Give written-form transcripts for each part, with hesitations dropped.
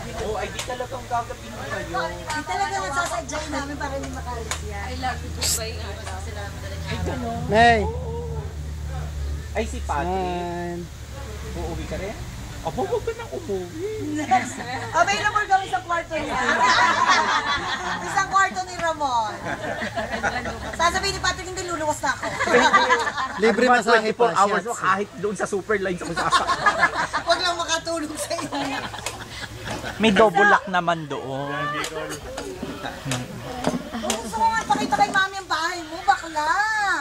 Oo, ay di talagang gagapin mo kayo. Di talaga nagsasadyain namin para hindi makalis yan. I love you to buy nga sila Ay, gano'n. May. Ay, si Patrick. Yan. Uuwi ka rin? Aba, huwag ka nang umuwi. Available kami sa kwarto niya. Isang kwarto ni Ramon. Sasabihin ni Patrick, hindi luluwas na ako. Libre masahe 24 pa. hours mo shots. kahit doon sa super lines ako sasakay. Huwag lang makatulog sa inyo. May double lock naman doon. Gusto ko nga pakita kay mami ang bahay mo, bakla.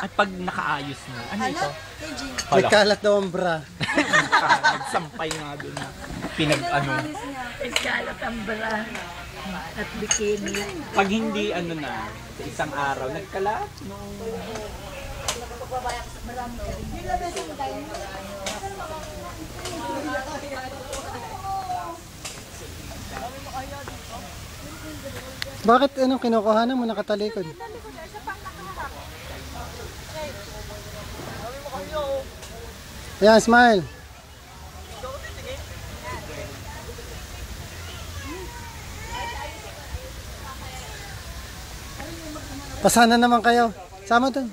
At pag nakaayos mo, ano ito? Kay Jing. May kalat daw ang bra. Nagsampay nga doon na pinag-ano. Iskalat ang bra at bikini. Pag hindi ano na, sa isang araw, nagkalat. No. Bakit anong kinukuhanan mo nakatalikod? Yan, smile. Pasana naman kayo. Sama dun.